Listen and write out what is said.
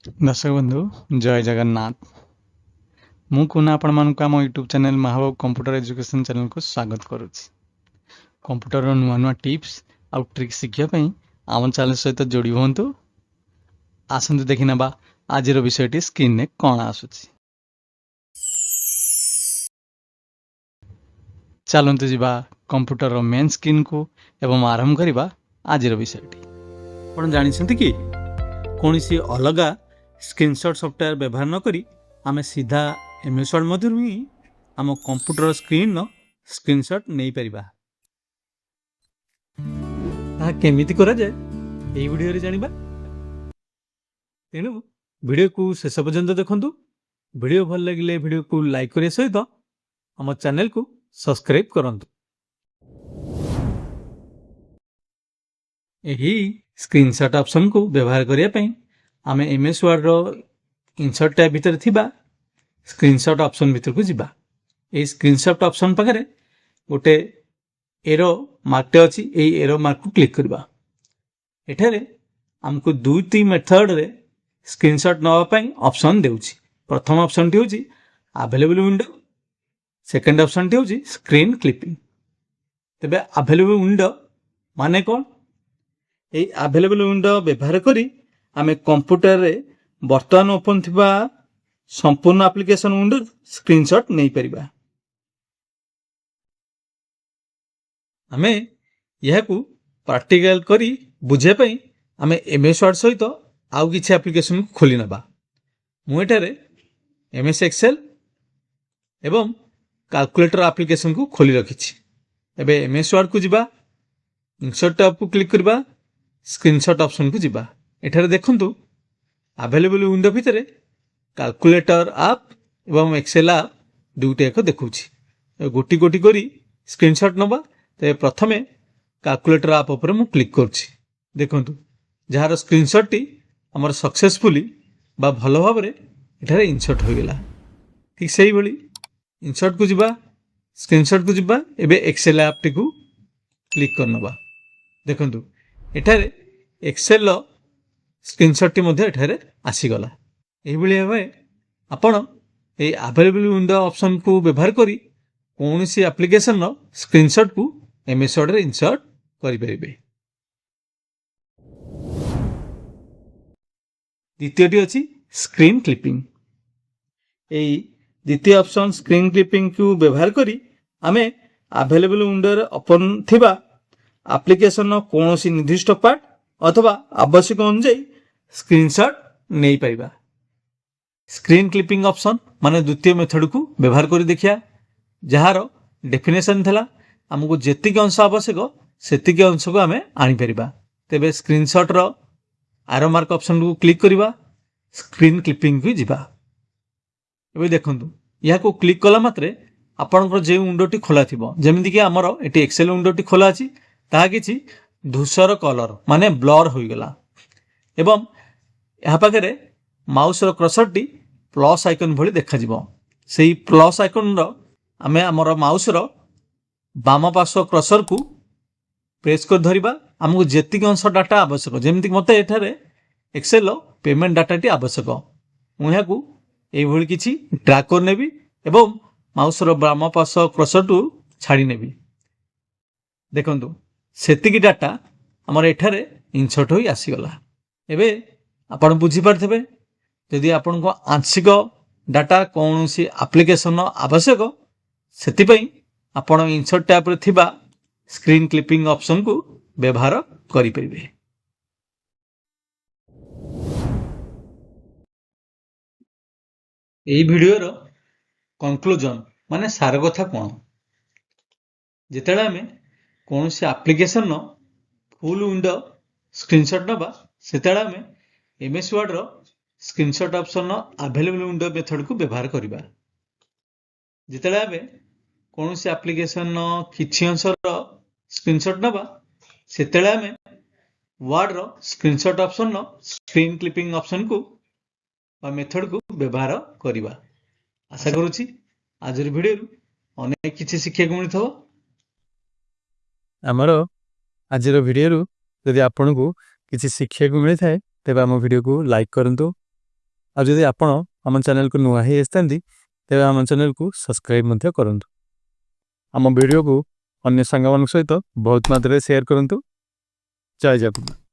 दर्शक बंधु जय जगन्नाथ। मु कुना आपण मानक आम YouTube channel Mahababu computer education channel को स्वागत करुच्ची। कंप्यूटर नुआ नुआ टिप्स आउ ट्रिक्स शिखा आम चैनल सहित जोड़ी हूँ। आसतु देखि नबा आज विषयटी स्क्रीन ने कौन आसुची। चलतु जीवा कंप्यूटर मेन स्क्रीन को एवं आरंभ करवा आज विषयटी। आपण जानिसंती कि कोनोसी अलगा स्क्रीनशॉट सॉफ्टवेयर व्यवहार न करी आमे सीधा एमएस वर्ड मध्यरु ही आम कंप्यूटर स्क्रीन नो स्क्रीनशॉट नहीं परिबा। ता केमिति करा जाय एई वीडियो रे जानिबा। तेनु वीडियो को शेष पर्यंत देखंतु। वीडियो भल लागिले वीडियो को लाइक करे सहित हम चैनल को सब्सक्राइब करंतु। एही स्क्रीनशॉट ऑप्शन को व्यवहार करिया पई आमे एमएस वर्ड रो इंसर्ट टैब भीतर थिबा स्क्रीनशॉट ऑप्शन भीतर को जिबा। ए स्क्रीनशॉट ऑप्शन पाखरे गोटे एरो मार्कटे अछि। एई एरो मार्क को क्लिक करबा। एठारे हमको दुईटी मेथड रे स्क्रीनशॉट नवा पई ऑप्शन देउछि। प्रथम ऑप्शन टी होछि अवेलेबल विंडो, सेकंड ऑप्शन टी होछि स्क्रीन क्लिपिंग। तबे अवेलेबल विंडो माने कोन? ए अवेलेबल विंडो व्यवहार करी आमे कंप्यूटर रे वर्तमान ओपन थिबा संपूर्ण एप्लिकेशन विंडो स्क्रीनशॉट नहीं परिबा। आमे यह को प्रैक्टिकल करी बुझे पई आमे एमएस वर्ड सहित आउ किछि एप्लिकेशन को खोली नबा। मु एटारे एमएस एक्सेल एवं कैलकुलेटर एप्लिकेशन को खोली रखिछि। एबे एमएस वर्ड को जिबा, इंसर्ट टैब को क्लिक करबा, स्क्रीनशॉट ऑप्शन को जिबा। एठारे देखंतु अवेलेबल विंडो भितरे कैलकुलेटर ऐप एवं एक्सेल ऐप दुटे एक देखुछि। गोटी गोटी करी स्क्रीनशॉट नबा। ते प्रथमे कैलकुलेटर ऐप ऊपर मु क्लिक करछि। देखंतु जहार स्क्रीनशॉट टी हमर सक्सेसफुली बा भलो भाबरे एठारे इंसर्ट हो गेला। ठीक सही बली इंसर्ट को जिबा, स्क्रीनशॉट को जिबा। एबे एक्सेल ऐप टी को क्लिक करनबा। देखंतु एठारे एक्सेल स्क्रीनशॉट टी मध्ये एठारे आसी गला। एही बली भाबे आपण ए अवेलेबल विंडो ऑप्शन को व्यवहार करी कोनोसी एप्लिकेशन नो स्क्रीनशॉट को एमएस वर्ड रे इंसर्ट करि परिबे। द्वितीयटी अछि स्क्रीन क्लिपिंग। एई द्वितीय ऑप्शन स्क्रीन क्लिपिंग को व्यवहार करी आमे अवेलेबल विंडो रे ओपन थिबा एप्लिकेशन नो कोनोसी निर्दिष्ट पार्ट अथवा आवश्यक अनुसार स्क्रीनशॉट नहीं पाइबा। स्क्रीन क्लिपिंग ऑप्शन माने द्वितीय मेथड को व्यवहार करी देखिया। जहार डेफिनेशन थला हमको जेतिक अंश आवश्यक सेतिक अंश को आमे आनी परिबा। तेबे स्क्रीनशॉट रो एरो मार्क ऑप्शन को क्लिक करिबा, स्क्रीन क्लिपिंग को जिबा। एबे देखंतु या को क्लिक कला मात्रे आपनकर जे विंडोटी खोला थिबो, जेमिति कि हमरो एटी एक्सेल विंडोटी खोला अछि, ताहा किछि धूसर कलर माने ब्लर होई गेला। एवं यहाँ पाखे माउस रो कर्सर टी प्लस आइकन भली देखा जिवो। सेही प्लस आइकन रो आमे हमर माउस रो बाम पार्श्व कर्सर को प्रेस कर धरिबा। हमको जेतिक अंश डाटा आवश्यक, जेमिति मते एठारे एक्सेल पेमेंट डाटा टी आवश्यक, मु यहाँ को एई भली किछि ड्रैग कर नेबी एवं माउस रो बाम पार्श्व कर्सर टू छाडी नेबी। देखंतु सेतिकी डाटा हमर एठारे इंसर्ट होई आसी गला। एबे आपण बुझी पारथबे यदि आपण को आंशिक डाटा कोनोसी एप्लिकेशन आवश्यक सेति पई आपण इंसर्ट टैब रे थिबा स्क्रीन क्लिपिंग ऑप्शन को व्यवहार करि परिबे। एई वीडियो रो कंक्लूजन माने सार कथा कोन? जेतेला हमें कोनोसी एप्लिकेशन नो फुल विंडो स्क्रीनशॉट नबा सेतेला हमें एमएस वर्ड रो स्क्रीनशॉट ऑप्शन नो अवेलेबल विंडो मेथड को व्यवहार करिबा। जेतेला हमें कोनोसी एप्लिकेशन नो किछि अंश रो स्क्रीनशॉट नबा सेतेला हमें वर्ड रो स्क्रीनशॉट ऑप्शन नो स्क्रीन क्लिपिंग ऑप्शन को बा मेथड को व्यवहार करिबा। आशा करूछि आज वीडियो अनेक किछि शिक्षा को मिलथबो। आमर आज वीडियो जदि आपन को किसी शिक्षा को मिलता है तेज आम वीडियो को लाइक करंतु, ଆଉ ଯଦି ଆପଣ ଆମ ଚ୍ୟାନେଲକୁ ନୂଆ ହେଇ ଆସିଥାନ୍ତି ତେବେ ଆମ ଚ୍ୟାନେଲକୁ ସବସ୍କ୍ରାଇବ୍ ମଧ୍ୟ କରନ୍ତୁ। ଆମ ଭିଡ଼ିଓକୁ ଅନ୍ୟ ସାଙ୍ଗମାନଙ୍କ ସହିତ ବହୁତ ମାତ୍ରାରେ ସେୟାର କରନ୍ତୁ। ଜୟ ଜଗନ୍ନାଥ।